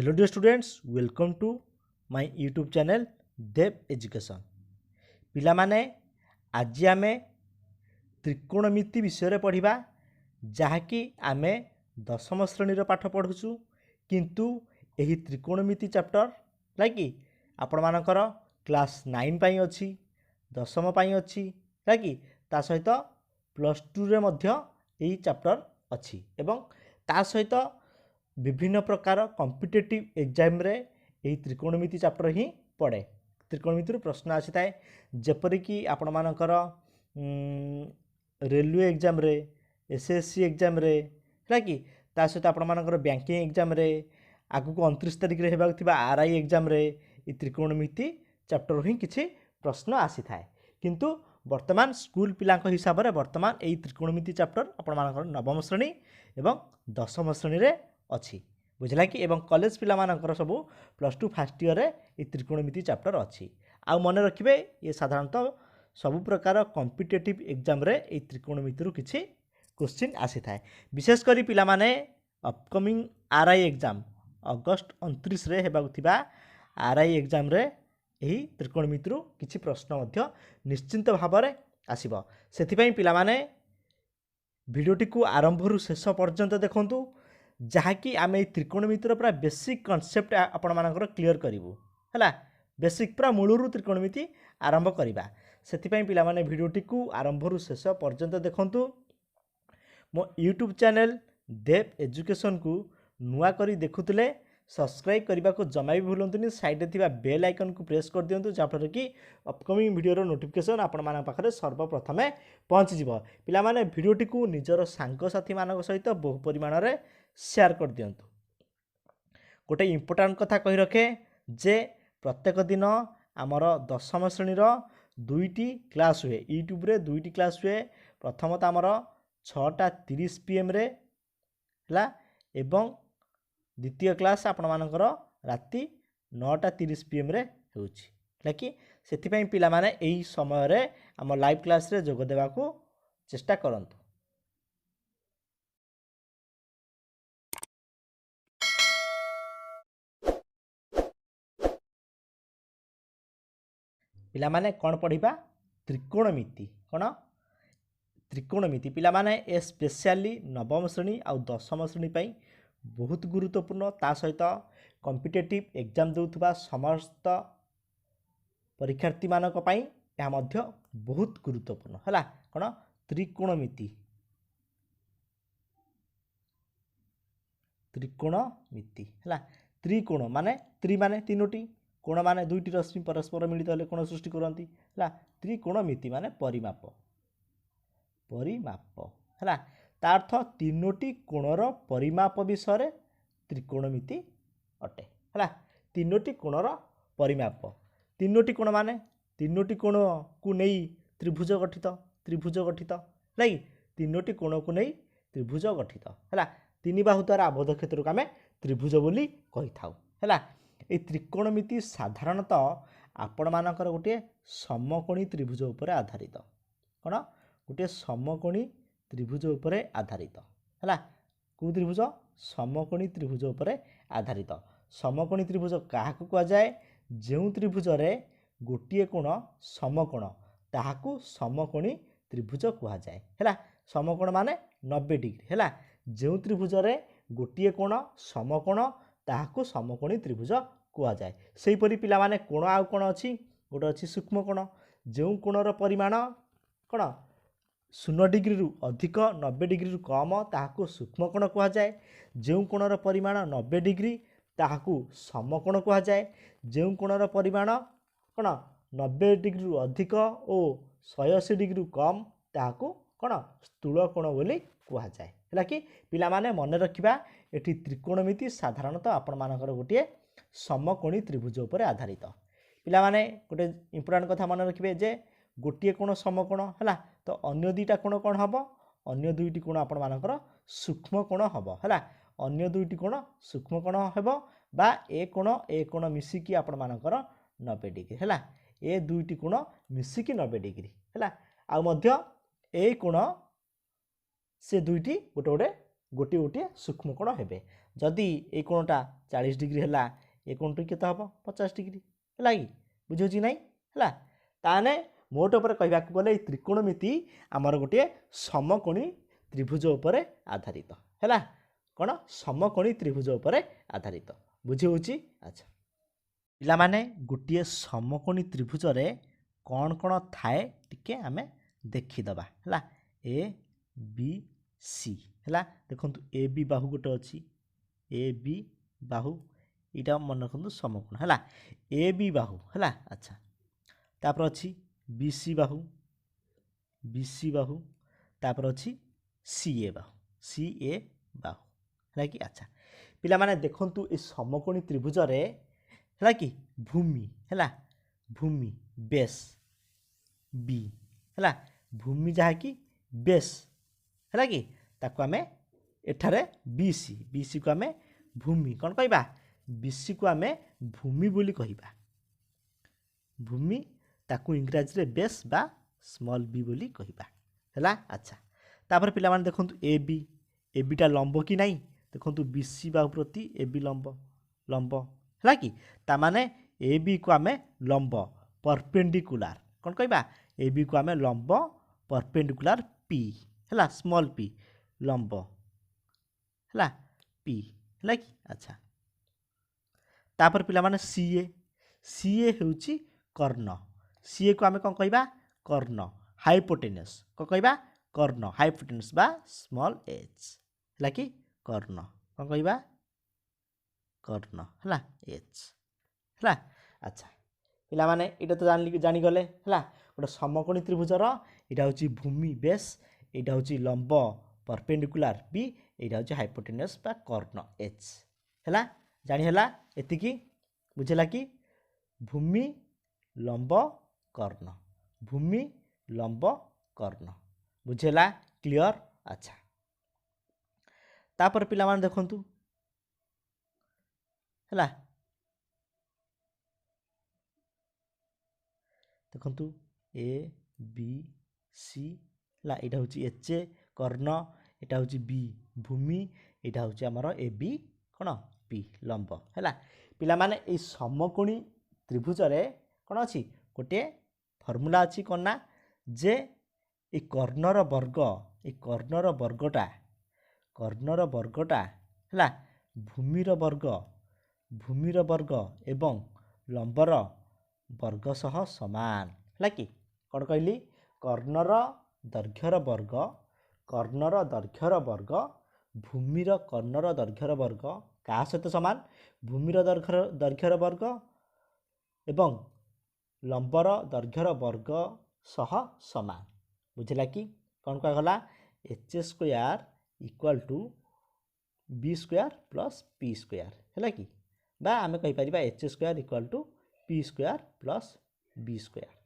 Hello dear students, welcome to my YouTube channel Dev Education. पिलामाने आज आमे त्रिकोणमिति विषय पढ़िबा जहाँकि आमे दशम श्रेणी पाठ पढ़ुछु किंतु एही त्रिकोणमिति चैप्टर लागी आपण मानकर क्लास 9 पाई अछि दशम पाई अछि लागी ता सहित प्लस 2 रे मध्य एही चैप्टर अछि एवं ता सहित विभिन्न प्रकार कॉम्पिटिटिव एग्जाम रे एही त्रिकोणमिति चैप्टर ही पड़े। त्रिकोणमिति प्रश्न आसी थाए जेपरि कि आपण मानकर रेलवे एग्जाम रे एसएससी एग्जाम रे लागी ता सहित आपण मानकर बैंकिंग एग्जाम रे आगु को 29 तारिख रे हेबाक थिबा आरआई एग्जाम रे ई त्रिकोणमिति चैप्टर ही किछि प्रश्न आसी थाए किंतु वर्तमान स्कूल पिलांक हिसाब रे वर्तमान एही त्रिकोणमिति चैप्टर आपण मानकर नवम श्रेणी एवं दशम श्रेणी रे अछि बुझला कि एवं कॉलेज पिला मानकर सब प्लस 2 फर्स्ट ईयर रे ई त्रिकोणमिति चैप्टर अछि आ मने रखिबे ये साधारणतः सब प्रकार कॉम्पिटिटिव एग्जाम रे ई त्रिकोणमिति रु किछि क्वेश्चन आसी थाए विशेष करी पिला माने अपकमिंग आरआई एग्जाम अगस्त 29 रे हेबाक थिबा आरआई एग्जाम रे एही त्रिकोणमिति रु किछि प्रश्न मध्य निश्चिंत भाव रे आसीबो सेथि पई पिला माने वीडियोटी को आरंभ रु शेष पर्यंत देखंतु जहाँकि आम त्रिकोणमितिर पूरा बेसिक कॉन्सेप्ट आपण मानकर क्लियर करूँ है बेसिक पूरा मूलरू त्रिकोणमिति आरंभ करवा से पिला माने वीडियोटी को आरंभ रु शेष पर्यंत देखंतु मो यूट्यूब चैनल देव एजुकेशन को नुआ करी देखुले सब्सक्राइब करने को जमा भी भूलुनी साइड में बेल आइकन को प्रेस कर दिंतु जहाँफल कि अपकमिंग वीडियो नोटिफिकेशन आपण मान पाखे सर्वप्रथम पहुँची पिला माने वीडियोटी को निजर सांगसाथी मान सहित बहु परिमाण में शेयर कर दिंतु गोटे इम्पोर्टाट कथा कही रखे जे प्रत्येक दिन आमर दशम श्रेणीर 2टी क्लास हुए यूट्यूब रे 2टी क्लास हुए प्रथमतः आमर 6:30 PM रे हला एवं द्वितीय क्लास आपण मानकर राति 9:30 PM रे होउछि लाकि सेति पई पिला माने एही समय रे हम लाइव क्लास रे जोग देबा को चेष्टा करंतु। पिला माने कौन पढ़िबा त्रिकोणमिति कौन त्रिकोणमिति पिला माने ए स्पेशली नवम श्रेणी आ दशम श्रेणी पई बहुत गुरुत्वपूर्ण ता सहित कॉम्पिटिटिव एग्जाम देउथबा समस्त परीक्षार्थी मानक पई या मध्य बहुत गुरुत्वपूर्ण हला कौन त्रिकोणमिति हला त्रिकोण माने त्रि माने तीनोटी कोण माने 2टी रश्मि परस्पर मिलित हेले कोण सृष्टि करती है त्रिकोणमिति माने परिमाप है तार्थ 3टी कोणर परिमाप विषय त्रिकोणमिति अटे है 3टी कोणर परिमाप 3टी कोण माने 3टी कोण को नहीं त्रिभुज गठित लगी 3टी कोण को नहीं त्रिभुज गठित है 3 बाहु द्वारा आबद्ध क्षेत्र को आम त्रिभुज बोली कही थाउ है ये त्रिकोणमिति साधारणतः आपण मानकर गोटे समकोणी त्रिभुज उपरे आधारित कौन गोटे समकोणी त्रिभुज उपरे आधारित है कौ त्रिभुज समकोणी त्रिभुज उपरे आधारित समकोणी त्रिभुज क्या कह जाए जो त्रिभुज रे गोटे कोण समकोण ताहाकू समकोणी त्रिभुज कह जाए है समकोण माने 90 डिग्री है जो त्रिभुज रे गोटे कोण समकोण ताहाकू समकोणी त्रिभुज कह जाए से परी पिला माने कोण आउ कोण अछि गोटे अछि सूक्ष्म कोण जो कोणर परिमाण कोण 0 डिग्री रु अधिक 90 डिग्री रु कम ताहाकू सूक्ष्म कोण कह जाए जो कोणर परिमाण 90 डिग्री ताहाकू समकोण कह जाए जो कोणर परिमाण कोण 90 डिग्री रु अधिक और 180 डिग्री रु कम ताहाकू कोण स्थूल कोण बोली कह जाए है कि पिला माने मन रखिबा एटी त्रिकोणमिति साधारणतः आपण मानकर गोटे समकोणी त्रिभुज उपर आधारित पिला माने गोटे इम्पोर्टाट कथा मन रखिबे जे गोटे कोण समकोण है तो अन्य 2टा कोण कौन हम अन्य 2टी कोण आपण मानकर सूक्ष्म कोण हम है अन्य 2टी कोण सूक्ष्म कोण हेबो बा ए कोण मिसिकी आपण मानकर 90 डिग्री है ए 2टी कोण मिसिकी 90 डिग्री है आ मध्य ए कोण से 2टी गोटे गोटे सूक्ष्म कोण हेबे जदि ये कोणटा 40 डिग्री है ये कोणटी केते हम 50 डिग्री है कि बुझे ना है ताने मोट उपर कहवा गले त्रिकोणमिति आमर गोटे समकोणी त्रिभुज उपर आधारित है कौन समकोणी त्रिभुज उपर आधारित बुझी होची। अच्छा पिला माने गोटे समकोणी त्रिभुज रे कौन कौन थाए टिके आमे देखीदबा है ए बी सी है देखो ए बी बाहु गोटे अच्छी ए बी बाहु यहाँ मन रखु समकोण है ए बी बाहु है। अच्छा तापर अच्छी बी सी बाहु तापर अच्छी सी ए बाहु है कि। अच्छा पिला माने देखंतु ए समकोणी त्रिभुज रे है कि भूमि है भूमि बेस बी है भूमि जहाँ कि बेस है कि ताको आमे एठारे बीसी को आमे भूमि कौन कहबा बीसी को आमे भूमि बोली कहबा भूमि ताकू इंग्राजी रे बेस बा स्मॉल बी बोली कहबा है। अच्छा तापर पिला माने देखंतु ए बी टा लंब कि नहीं देखंतु बीसी बाहु प्रति ए बी लंब है कि ता माने ए बी को आमे लंब परपेंडिकुलर कौन कहबा ए बी को आमे लंब परपेंडिकुलर पी है स्मॉल पी लंब है पी है कि। अच्छा तापर पिला माने सीए होउची कर्ण सीए को आमे कौन कहबा कर्ण हाइपोटेनस कौन कहबा कर्ण हाइपोटेनस बा स्मॉल एच है कि कर्ण कौन कहबा कर्ण है एच है। अच्छा पिला माने इटा तो जानी गले है गोटे समकोणी त्रिभुजर यहाँ हूँ भूमि बेस यहाँ हूँ लंब परपेंडिकुलर बी यहाँ हूँ हाइपोटेनस बा कर्ण एच है जानीला एतिकी बुझेला कि भूमि लंब कर्ण भूमि लंब कर्ण बुझेला क्लियर। अच्छा तापर पिला माने देखंतु है देखंतु ए बी सी है यहाँ हूँ एच ए कर्ण यहाँ हूँ बी भूमि यहाँ हूँ आमर ए बी कौन पी लंब है पिला माने ए समकोणी त्रिभुज रे कौन अच्छी गोटे फर्मूला अच्छी कौन ना जे ए कर्णर वर्गटा है भूमिर वर्ग एवं लंबर वर्ग सह समान है कि कौन कहली कर्णर दैर्घ्यर वर्ग भूमिर कर्णर दैर्घ्यर वर्ग क्या सहित समान भूमिर दैर्घ्यर वर्ग एवं लंबर दैर्घ्यर वर्ग सह समान बुझला कि कौन कहला h square equal to b square plus P square है कि बा आमे कहि परिबा h square equal to P square plus B square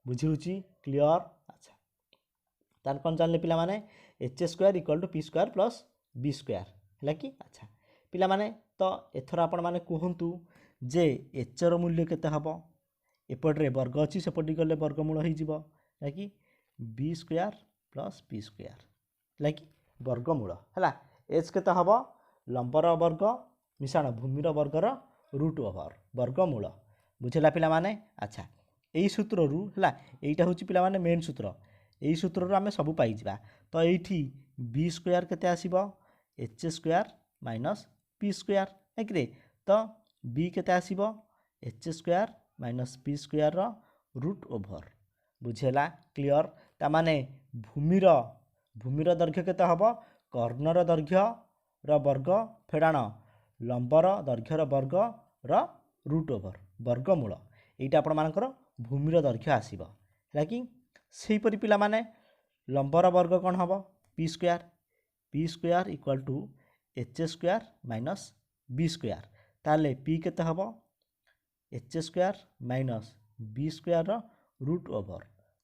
बुझी होची क्लियर। अच्छा तार कौन जानले पिला माने h square equal to P square plus B square है कि। अच्छा पिला माने तो एथर आपण माने कहंतु जे एच रो मूल्य केते हबो एपटरे वर्ग अच्छी सेपटी गले वर्गमूल हो कि B square plus P square है कि वर्गमूल है एच केते हबो लंबर वर्ग मिशाण भूमिर वर्गर रूट ओवर वर्गमूल बुझेला पिला माने। अच्छा यही सूत्र रू है यहाँ हूँ पिला माने मेन सूत्र यही सूत्र आम सब पाइबा तो ये बी स्क्वायर केते आसीबो h square minus p square है कि तो बी केते आसीबो h square minus p square root over बुझेला क्लियर। ता माने भूमिर दैर्घ्य केते हबो कर्णर दैर्घ्यर वर्ग फेड़ाण लंबर दैर्घ्यर वर्ग रूट ओवर वर्गमूल यहाँ आपण मानकर भूमिर दैर्घ्य आसीबो है कि सेहीपरि पिला माने लंबर वर्ग कौन हम P square equal to H square minus B square ताले पी केते हम H square minus B square root over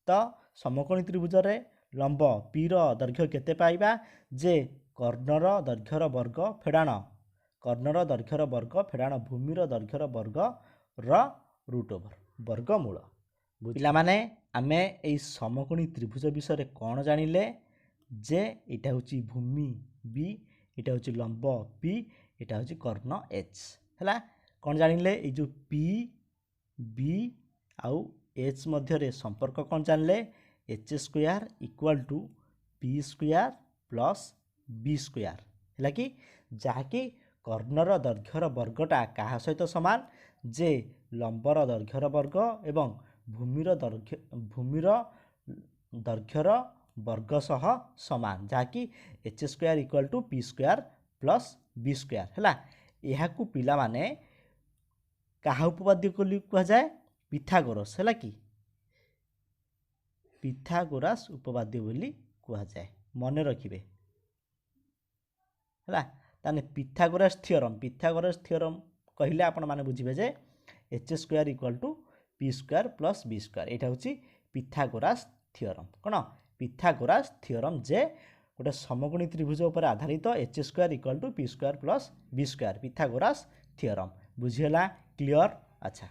तो समकोणी त्रिभुज रे लंब पी रो दैर्घ्य केते पाइबा जे कर्णर दैर्घ्यर वर्ग फेड़ाण भूमिर दैर्घ्यर वर्ग रूट ओवर वर्गमूल पिला माने आमे एई समकोणी त्रिभुज विषय कौन जानिले जे इटा हूँ भूमि बी इटा हूँ लंब पी यहाँ हूँ कर्ण एच है कौन जानिले ये जो पी बी आउ एच मध्य संपर्क कौन जानिले h square equal to P square plus B square है कि जहाँकि कर्णर दैर्घ्यर वर्गटा क्या सहित सामान जे लंबर दैर्घ्यर वर्ग एवं भूमिर दैर्घ्यर वर्ग सह सामान जहाँकि H square equal to P square plus B square है यहाँ पिला माने क्या उपपाद्य कह जाए पिथागोरस है कि पिथागोरस उपपाद्य बोली कह जाए मन रखिए है ताने पिथागोरस थियोरम कहले आपण माने बुझिबे जे H square equal to P square plus B square यहाँ हूँ पिथागोरस थियोरम कौन पिथागोरस थियोरम जे गोटे समकोणी त्रिभुज उपर आधारित h square equal to P square plus B square Pythagoras theorem बुझीगला क्लियर। अच्छा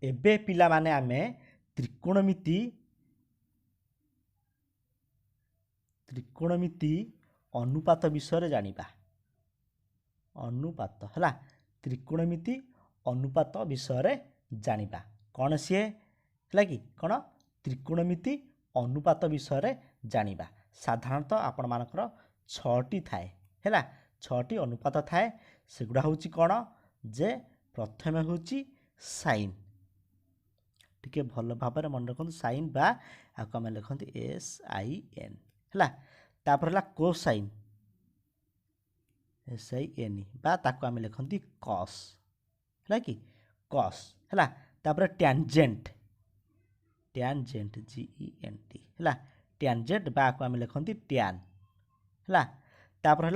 एबे पिला माने आमे त्रिकोणमिति अनुपात विषय जानिबा अनुपात है त्रिकोणमिति अनुपात विषय जानिबा कौन सी है कि कौन त्रिकोणमिति अनुपात विषय जानिबा साधारणतः आपण मानकर 6टी थाए है 6टी अनुपात थाए सेगुड़ा हूँ कौन जे प्रथम हूँ साइन टिके भल भाव मन रखते साइन बा आपको आम लिखते SIN है तापर है कोसाइन SIN बा ताको आम लिखती कॉस है कि कॉस है तापर टैंजेंट GENT है टैंजेंट बा आपको आम लिखती टैन है तापर है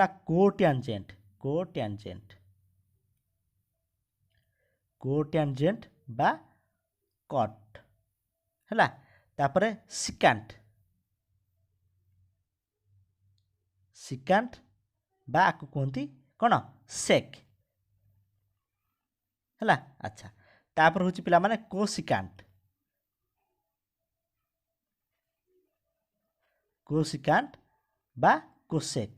कोटैंजेंट बा कट है तापर सिकांट बा आपको कहती कौन सेक है अच्छा तापर हूँ पिला माने कोसिकांट बा कोसेक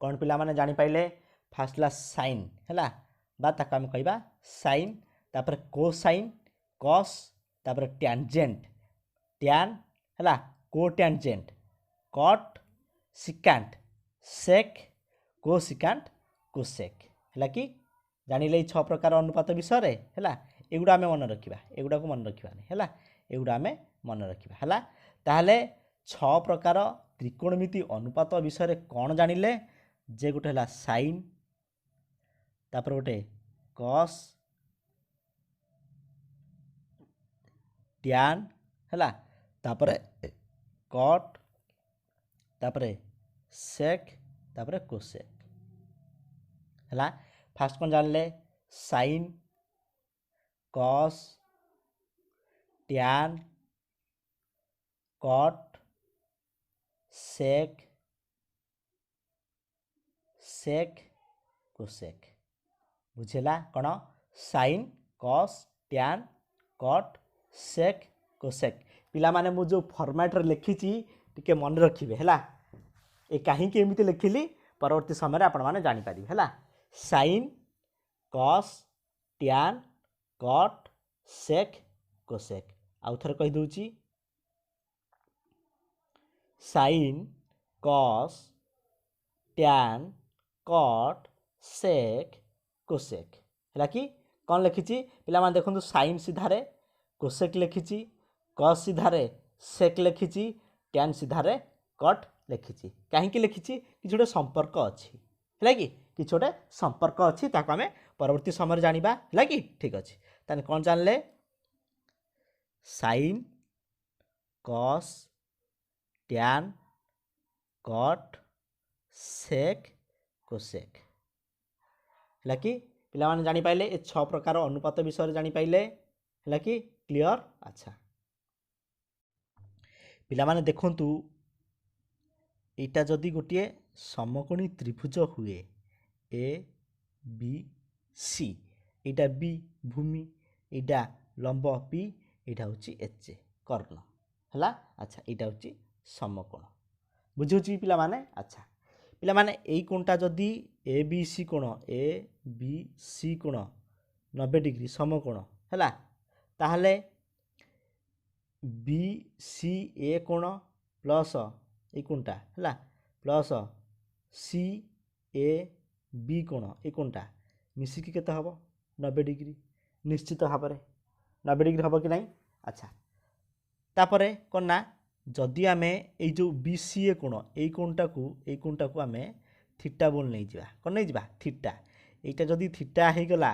कौन पिला माने जानी पाइले फास्ट ला साइन है बा ताका हम कहबा साइन तापर कोसाइन कॉस तापर टैंजेंट टैन है कोटैंजेंट कट सिकांट सेक कोसिकांट कोसेक है कि जानिले 6 प्रकार अनुपात विषय है एगुड़ा आम मन रखा एगुड़ा को मन रखानी है एगुड़ा आम मन रखा है ताहले 6 प्रकार त्रिकोणमिति अनुपात विषय कौन जानिले जे गोटे है साइन तापर गोटे कॉस टैन है तापर कट तापर सेक तापर कोसेक है फास्ट कौन जानले sin cos tan cot sec cosec बुझेला कौन sin cos tan cot sec cosec पिला माने मु जो फॉर्मेट रे लिखी टिके मन रखिबे है ए कहीं एमती लिखिली परवर्ती समय आपण माने जानि पारि है sign cos tan cot sec cosec आउ थरे कहि दउची sine cos tan cot sec cosec है कि कौन लिखी पिला माने देखो साइन सीधारे कोसेक लिखी कॉस सीधारे सेक लिखी टैन सीधारे कट लिखी कहीं लिखी कि गोटे संपर्क अच्छी है कि गोटे संपर्क अच्छी ताको आम परवर्ती समय जानिबा है कि ठीक अच्छे ताने कौन जानले sin cos tan cot sec cosec है कि पिला माने जानि पाइले ए 6 प्रकार अनुपात विषय जानि पाइले है कि क्लियर। अच्छा पिला माने देखंतु एटा जदि गोटे समकोणी त्रिभुज हुए ABC एटा B भूमि एटा लंब P एटा होची H कर्ण है अच्छा एटा होची समकोण बुझुची पिला माने। अच्छा पिला माने एई कोणटा जदि ए बी सी कोण ए बी सी कोण 90 डिग्री समकोण हैला ताहले बी सी ए कोण प्लस ए कोणटा हैला प्लस सी ए बी कोण ए कोणटा मिसिकी केते हबो 90 डिग्री निश्चित भाव में 90 डिग्री हम कि नहीं। अच्छा तापरे कौन ना जदि आम यो बी सी ए कोण यही कोणटा को आम थीटा बोल नहीं जा कौन नहीं जा थीटा यहाँ जदि थीटा हो गला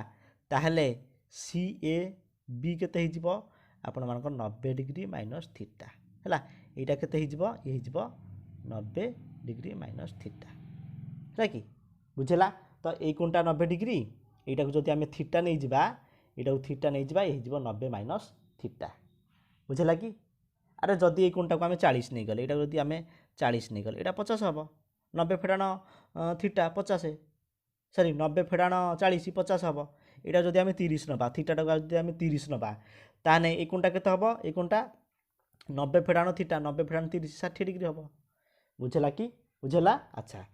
ताहले सी ए बी केते हो आपण मान 90 डिग्री माइनस थीटा है यहाँ केते ये 90 डिग्री माइनस थीटा है कि बुझेला। तो यही कोणटा 90 डिग्री यहाँ को जब आम थीटा नहीं जा यहाँ थीटा नहीं जा ये 90 माइनस थीटा बुझेला कि। अरे जदि ये कोणटा को आम 40 नहीं गले यहाँ जब आम 40 नहीं गले यहाँ 50 हम 90 फेड़ाण थीटा 50 सॉरी 90 फेड़ाण 40 50 हम यहाँ जब आम 30 नवा थीटा जब आम 30 नवा ताने ये कोणटा केते हम ये कोणटा 90 फेड़ाण थीटा 90 फेड़ाण 30 60 डिग्री हम बुझेला कि बुझेला। अच्छा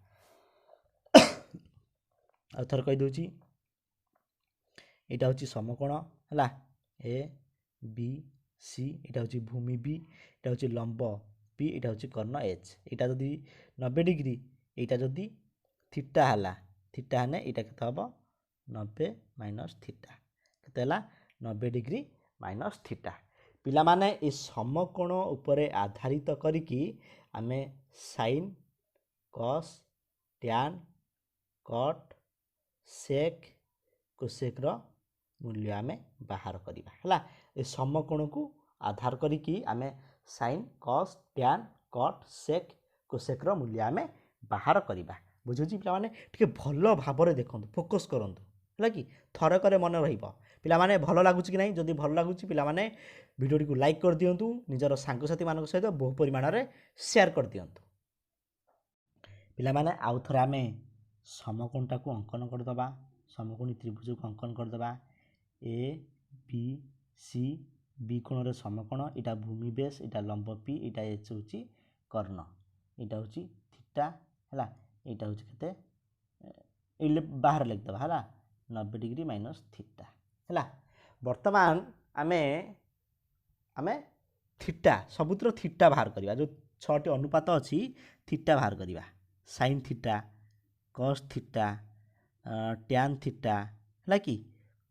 आ थर कही दूची यहाँ हूँ समकोण है ए बी सी यहाँ हूँ भूमि बी यहाँ हूँ लंब पी यहाँ हूँ कर्ण एच यहाँ जदि 90 डिग्री यहाँ जदि थीटा है थीटा है यहाँ के हम 90 माइनस थीटा के 90 डिग्री माइनस थीटा पिला माने ए समकोण उपरे आधारित करिकी आमे sine cos tan cot sec cosec रो मूल्य आमे बाहर करिबा हला ए समकोण को आधार करिकी आमे sine cos tan cot sec cosec रो मूल्य आमे बाहर करिबा बुझुची पिला माने ठीक भलो भाबरे देखंतु फोकस करंतु हला कि थरकरे मन रहिबो पिला माने भलो लागुची कि नहीं जदि भलो लागुची पिला माने वीडियो को लाइक कर दियंतु निजर सांगसाथी मानक सहित बहु परिमाण रे शेयर कर दियंतु पिला माने आउ थरे आमे समकोणटा को अंकन कर दबा समकोणी त्रिभुज को अंकन कर दबा ए बी सी बी कोण रे समकोण इटा भूमि बेस इटा लंब पी इटा एच होची कर्ण इटा होची थीटा हला इटा होची केते इले बाहर लिख दबा हला 90 डिग्री माइनस थीटा हला। वर्तमान आमे आमे थीटा सबुत्र थीटा बाहर करिबा जो 6टी अनुपात अछि थीटा बाहर करिबा sine theta cos theta tan theta है कि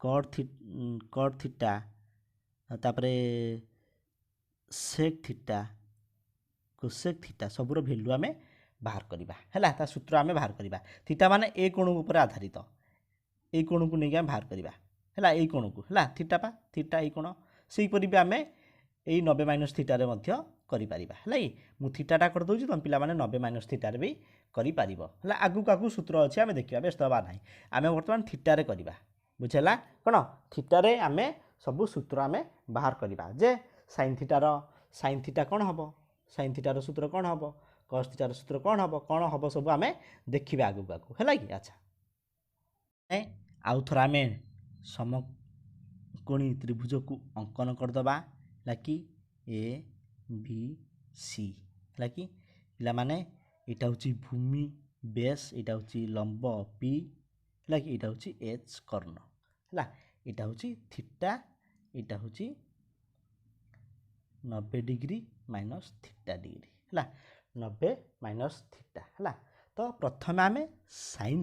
कट थीटा तापरे सेक थीटा कोसेक थीटा सबुर भैल्यू आमे बाहर करिबा हैला ता सूत्र आमे बाहर करिबा थीटा माने ए कोण ऊपर आधारित ए कोण को नहीं बाहर करिबा हैला ए कोण को हैला थीटा पा थीटा ए कोण सेही परि भी आमे ए 90 माइनस थीटा रे मध्य करि परिबा हैला मु थीटाटा कर दउची तम पिला माने 90 माइनस थीटा रे भी करि परिबो हैला आगु काकु सूत्र अछि आमे देखिबा व्यस्त बा नाही आमे वर्तमान थीटा रे करिबा बुझेला कोन थीटा रे आमे सब सूत्र आमे बाहर करिबा जे sin थीटा कोन हबो sin थीटा रो सूत्र कोन हबो cos थीटा रो सूत्र कोन हबो सब आमे देखिबा आगु काकु हैला कि। अच्छा ए आउ थरा आमे समकोणी त्रिभुज को अंकन कर दबा लाकी ए बी सी लाकी पिला माने इटा होची भूमि बेस इटा होची लंब पी लाकी इटा होची एच कर्ण हला इटा होची थीटा इटा होची 90 डिग्री माइनस थीटा डिग्री हला 90 माइनस थीटा हला। तो प्रथम आमे साइन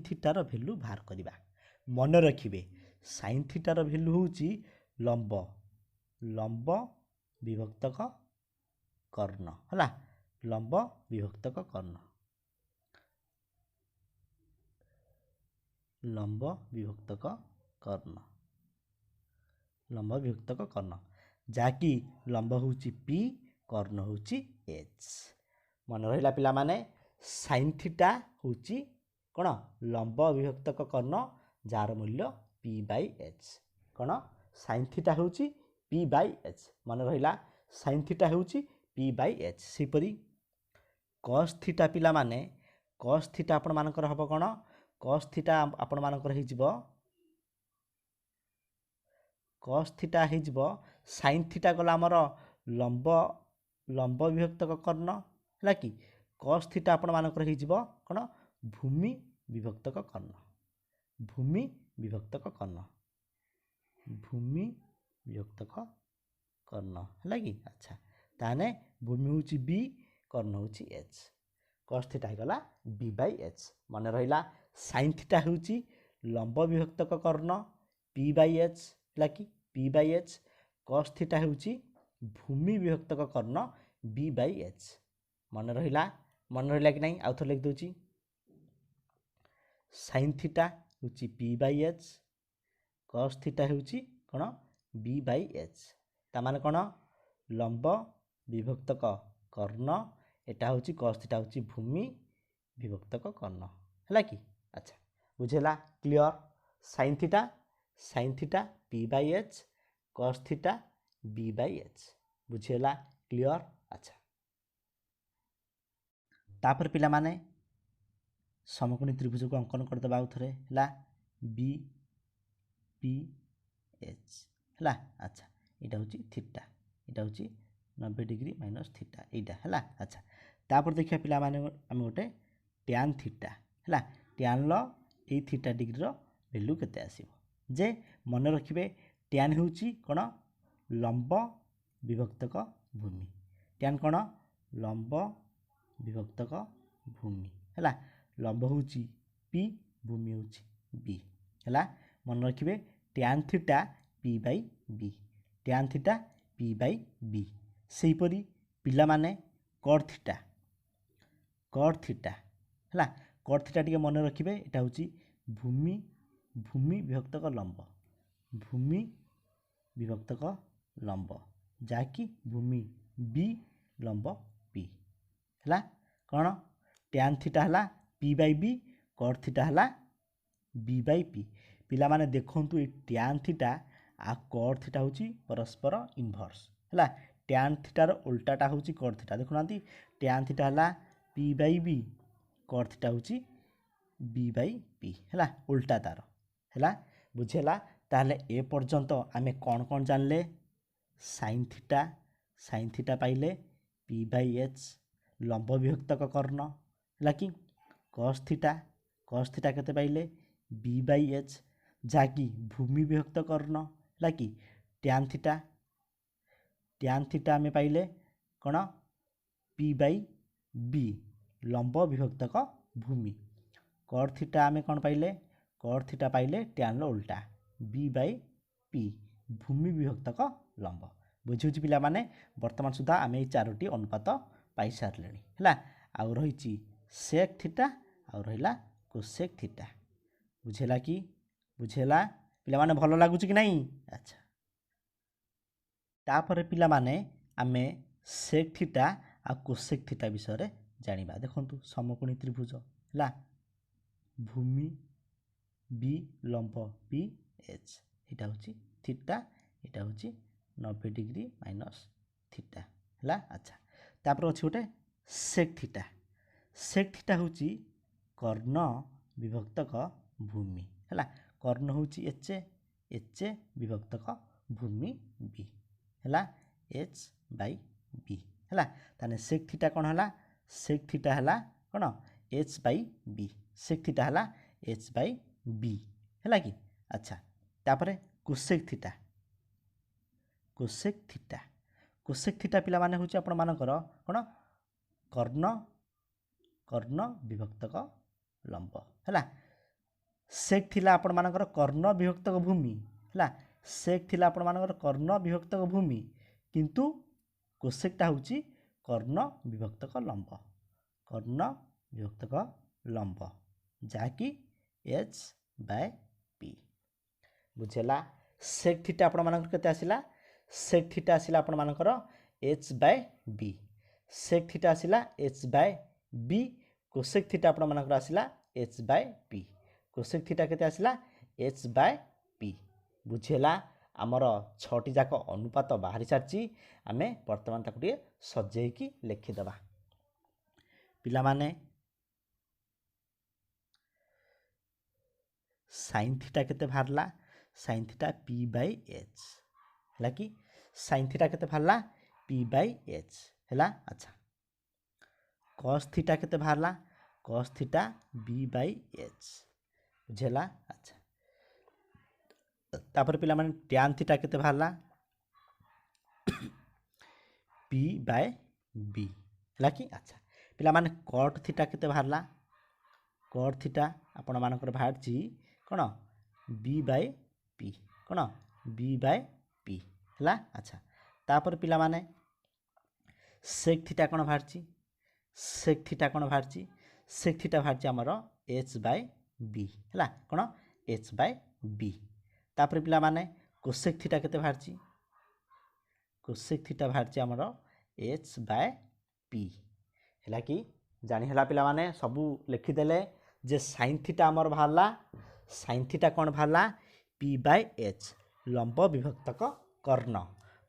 थीटा रो वैल्यू बाहर करिबा मन रखिबे साइन थीटा रो वैल्यू होची लंब विभक्तक कर्ण हला लंब विभक्तक कर्ण लंब विभक्तक कर्ण जाकि लंब होची पी कर्ण होची एच मन रहिला पिला माने साइन थीटा होची कोन लंब विभक्तक कर्ण जार मूल्य पी बाई एच कोन साइन थीटा होची पी बाई एच मन रहिला साइन थीटा होची पी बाई एच सेपरी कॉस थीटा पिला माने कॉस थीटा आपण मानकर हबो कोन कॉस थीटा आपण मानकर हे जिवो कॉस थीटा हे जिवो साइन थीटा गला हमर लंब विभक्तक कर्ण हला कि कॉस थीटा आपण मानकर हे जीवो कोन भूमि विभक्तक कर्ण भूमि विभक्तक कर्ण भूमि विभक्तक कर्ण है कि अच्छा ताने भूमि होची बी कर्ण होची एच कॉस थीटा गला बी बाय एच मन रहिला साइन थीटा होची लंब विभक्तक कर्ण पी बाय एच है कि P by H cos theta होची भूमि विभक्तक कर्ण बी बाय एच मन रहिला कि नहीं आउ थोर लिख दोची साइन थीटा होची P by H cos theta होची कोन बी बाय एच ता माने कोन लंब विभक्तक कर्ण एटा होची कॉस थीटा होची भूमि विभक्तक कर्ण है कि अच्छा बुझेला clear sin theta P by H cos theta B by H बुझेला क्लियर अच्छा तापर पिला माने समकोणी त्रिभुज को अंकन कर दबा उथरे हला बी पी एच हला अच्छा एटा होची थीटा एटा होची 90 डिग्री माइनस थीटा एटा हला अच्छा तापर देखिया पिला माने हम गोटे tan थीटा हला tan लो ए थीटा डिग्री रो वैल्यू केते आसीबो जे मन रखिबे tan होची कोन लंब विभक्तक भूमि tan कोन लंब विभक्तक भूमि हला लंब होची पी भूमि होची बी हला मन रखिबे tan theta p by b tan theta p by b सेही परी पिला माने cot थीटा हला cot थीटा टिके मन रखिबे एटा होची भूमि विभक्तक लंब भूमि विभक्तक लंब जाकी भूमि b लंब p हला कोन tan थीटा हला p by b cot theta हला b बाय p पिला माने देखंतु ए tan थीटा आ cot थीटा होची परस्पर इनवर्स हला tan थीटा रो उल्टाटा होची cot थीटा देखुनांती tan थीटा हला p by b cot theta होची b बाय p हला उल्टा तार हला बुझेला ताले ए पर्यंत आमे कोन जानले sin थीटा पाइले p बाय h लंब विभक्तक कर्ण हला कि cos थीटा केते पाइले b बाय h जाकी भूमि विभक्त कर्ण हला कि tan थीटा आमे पाइले कोन p बाय b लंब विभक्तक भूमि cot थीटा आमे कोन पाइले cot थीटा पाइले tan लो उल्टा b बाय p भूमि विभक्तक लंब बुझुछि पिला माने वर्तमान सुधा आमे ए चारोटी अनुपात पाई सारलेनी हला आउ रहिछि sec थीटा आउ रहिला cosec थीटा बुझेला पिला माने भलो लागुछि कि नहीं अच्छा तापर पिला माने आमे sec थीटा आ cosec थीटा विषय रे जानिबा देखंतु समकोणी त्रिभुज हला भूमि b लंब p h एटा होछि थीटा एटा होछि 90 डिग्री माइनस थीटा हला अच्छा तापर अछि गोटे sec थीटा होची कर्ण विभक्तक भूमि हला कर्ण होची h विभक्तक भूमि b हला h बाय b हला ताने sec थीटा कोन हला sec थीटा हला कोन h by b sec theta हला h बाय b हला कि अच्छा तापरे cosec थीटा पिला माने होची आपण मानकर कोन कर्ण विभक्तक लंब हला sec थिला आपण मानकर कर्ण विभक्तक भूमि हला sec थिला आपण मानकर कर्ण विभक्तक भूमि किंतु cosec ता होची कर्ण विभक्तक लंब जाकी h बाय p बुझेला sec थीटा आपण मानकर केते आसिला sec थीटा आसिला आपण मानकर h by b sec theta आसिला h by b cosec theta आपण मानकर आसिला h by p cosec theta केते आसिला h बाय p बुझेला हमर 6टी जाक अनुपात बाहरी सारची आमे वर्तमान ताकुटिए सजेई की लिखि दबा पिला माने sin थीटा केते भारला sin theta p by h हला कि sin थीटा केते भारला p बाय h हला अच्छा कॉस थीटा केते बाहरला cos theta b by h बुझेला। अच्छा तापर पिला माने टैन थीटा केते बाहरला पी बाय बी है कि। अच्छा पिला माने कट थीटा केते बाहरला कट थीटा आपण मानकर बाहरची कोन बी बाय पी कोन बी बाय पी है। अच्छा तापर पिला माने सेक थीटा कोन बाहरची सेक थीटा कोन बाहरची सेक थीटा बाहरची हमर एच बाय बी है कोन एच बाय बी। तापर पिला माने कोसेक थीटा केते बाहरची कोसेक थीटा बाहरची हमर एच बाय पी है कि। जानी हला पिला माने सबू लिखिदेले जे साइन थीटा हमर बाहरला साइन थीटा कोन बाहरला पी बाय एच लंब विभक्तक कर्ण।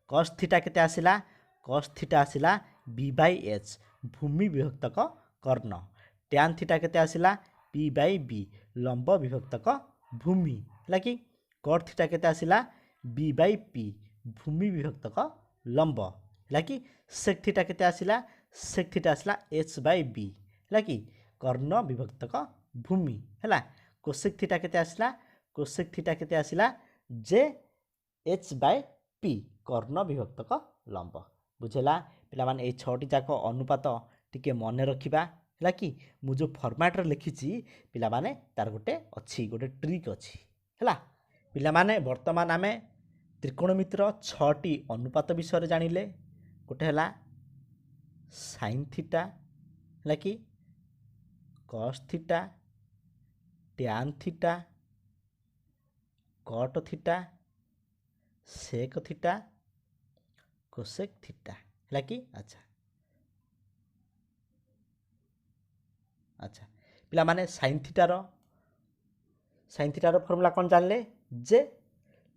कॉस थीटा केते आसिला कॉस थीटा आसिला बी बाय एच भूमि विभक्तक कर्ण। टैन थीटा केते आसिला पी बाय बी लंब विभक्तक भूमि है कि। कट थीटा केते आसिला बी बाय पी भूमि विभक्तक लंब है कि। सेक थीटा केते आसिला सेक थीटा आसिला एच बाय बी है कि कर्ण विभक्तक भूमि है। कोसेक थीटा केते आसिला कोसेक थीटा केते आसिला जे एच बाय पी कर्ण विभक्तक लंब बुझेला। पिला माने ए छटी जाक अनुपात टिके मन रखिबा है कि। मु जो फॉर्मेट रे लिखिची पिला माने तार गोटे अछि गोटे ट्रिक अछि है। पिला माने वर्तमान आमे त्रिकोणमितिर 6टी अनुपात विषय जानिले गोटे हला साइन थीटा है कि cos theta tan theta cot theta sec theta cosec theta है कि। अच्छा अच्छा पिला माने साइन थीटार फॉर्मूला कौन जानले जे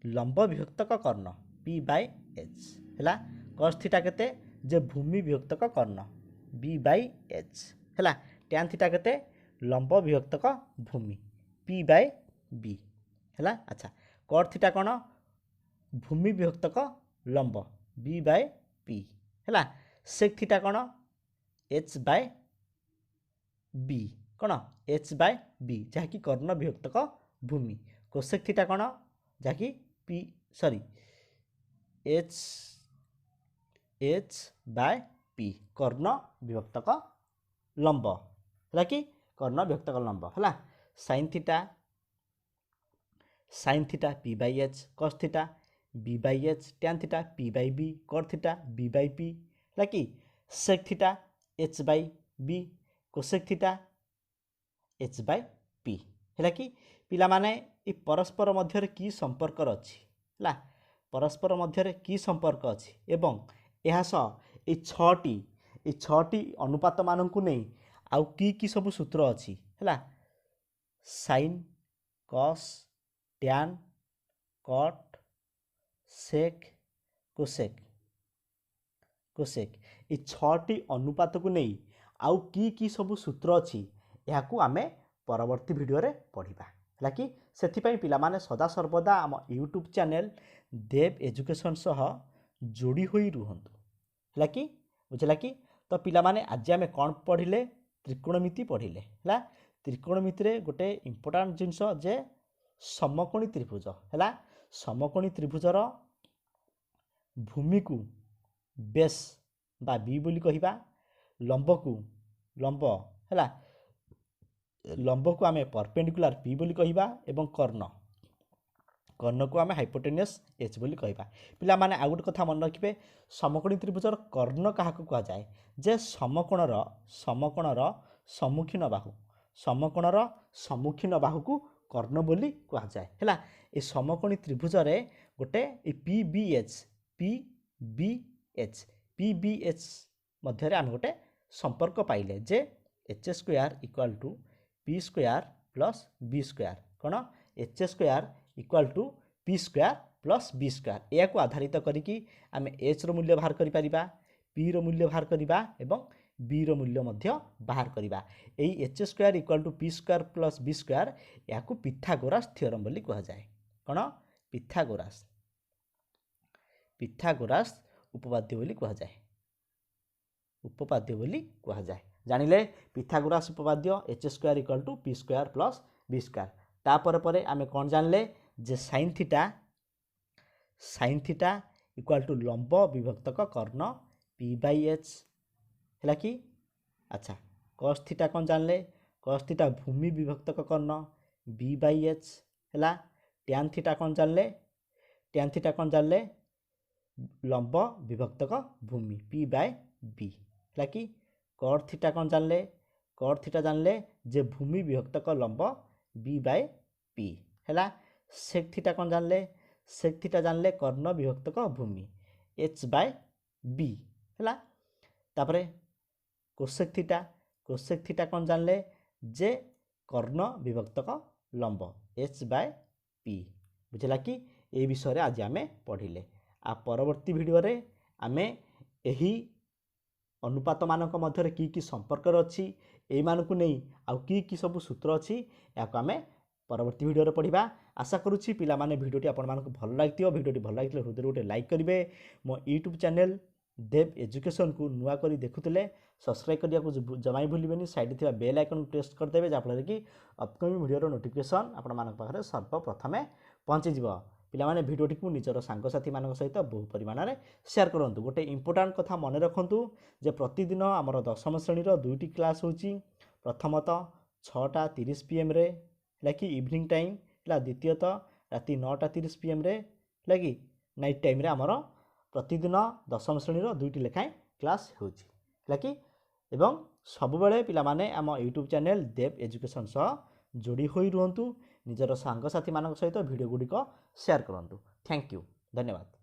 लंब विभक्तक कर्ण पी बाय एच है। कॉस थीटा केते जे भूमि विभक्तक कर्ण बी बाय एच है। टैन थीटा केते लंब विभक्तक भूमि पी बाय बी है। अच्छा कट थीटा कौन भूमि विभक्तक लंब बी बाय पी है। सेक थीटा कौन एच बाय बी कौन एच बाय बी जहाँकि कर्ण विभक्तक भूमि। कोसेक थीटा कौन जहाँकि P sorry H H by P कर्ण विभक्तक लंब है कि कर्ण विभक्तक लंब है। Sine theta P by H cos theta B by H tan theta P by B cot theta B by P है कि। Sec theta H by B cosec theta H by P है कि। पिला माने ई परस्पर मध्य की संपर्क अछि है परस्पर मध्य की संपर्क अछि एवं यह सह ये छटी अनुपात मानू नहीं आउ की सब सूत्र अच्छी है sign cos tan cot sec cosec cosec ये छटी अनुपात को नहीं आउ की सब सूत्र अच्छी यह आमे परवर्ती वीडियो रे पढ़िबा है कि। सेथिपाई पिला माने सदा सर्वदा आम यूट्यूब चैनल देव एजुकेशन सह जोड़ी होई रुहंतु है कि बुझला कि। तो पिला माने आज आमे कौन पढ़िले त्रिकोणमिति पढ़िले है। त्रिकोणमिति रे गोटे इंपोर्टेंट जिनस जे समकोणी त्रिभुज है समकोणी त्रिभुजर भूमि को बेस बा बी बोली कहिबा लंब को लंब है लंब को आमे परपेंडिकुलर पी बोली कहिबा एवं कर्ण कर्ण को आमे हाइपोटेनियस एच बोली कहिबा। पिला माने आ गोटे कथा मन रखिबे समकोणी त्रिभुजर कर्ण काहाको कहा जाए जे समकोणर सम्मुखीन बाहु को कर्ण बोली कहा जाए है। ए समकोणी त्रिभुज रे गोटे पी बी एच मध्य आम गोटे संपर्क पाइले जे H square equal to P square plus B square कौन H square equal to P square plus B square या आधारित करिकी आमे एच रो मूल्य बाहर करि परिबा पी रो मूल्य बाहर करिबा एवं बी रो मूल्य मध्य बाहर करिबा। एई H square equal to P square plus B square या पिथागोरस थ्योरम बोली कहा जाए कौन पिथागोरस उपपाद्य बोली कहा जाए जानिले पिथागोरास उपपाद्य H square equal to P square plus B square तापर पर आम कौन जानले जे साइन थीटा इक्वल टू लंब विभक्तक कर्ण पी बाई एच है कि अच्छा कस थीटा कौन जानले कस थीटा भूमि विभक्तक कर्ण बी बाई एच है टैन थीटा कौन जानले लंब विभक्तक भूमि पी बाय बी है कि कट थीटा कौन जानले जे भूमि विभक्तक लंब बी बाय पी है सेक थीटा कौन जानले कर्ण विभक्तक भूमि एच बाय बी है तापरे कोसेक थीटा कौन जानले जे कर्ण विभक्तक लंब एच बाय पी बुझला कि ए विषय आज आम पढ़िले आ परवर्ती वीडियो रे आमे एही अनुपात मानक मध्य की संपर्क अच्छी यही मानक नहीं आउ की सब सूत्र अच्छी या आम परवर्ती वीडियो रे पढ़िबा आशा करुच्ची पिला माने वीडियोटी आपण मानक भल लागिथियो वीडियोटी भल लागिले हृदय गोटे लाइक करेंगे मो यूट्यूब चैनल देव एजुकेशन को नुआ करी देखुले सब्सक्राइब करने को जमा भूलें साइड थी बेल आइकन प्रेस करदे जहाँफल कि अपकमिंग वीडियो नोटिफिकेशन आपण मान पाखे सर्वप्रथम पहुँचीज पिलाने भिडियोटी को निजर सांगसाथी मान सहित बहु परिमाण में शेयर करूँ गोटे इंपोर्टाट कथा मन रखु जे प्रतिदिन आमर दशम श्रेणीर दुईटी क्लास होची प्रथमतः 6:30 PM रे कि इवनिंग टाइम है द्वितीयतः राति 9:30 PM रे कि नाइट टाइम रे आमर प्रतिदिन दशम श्रेणीर दुईटी लेखाएं क्लास होची कि एवं सबुबले पिलामाने आम यूट्यूब चैनल देव एजुकेशन सह जोड़ी होई रुहंतु निजर सांगसाथी मान सहित वीडियो गुड़िक शेयर करंतु थैंक यू धन्यवाद।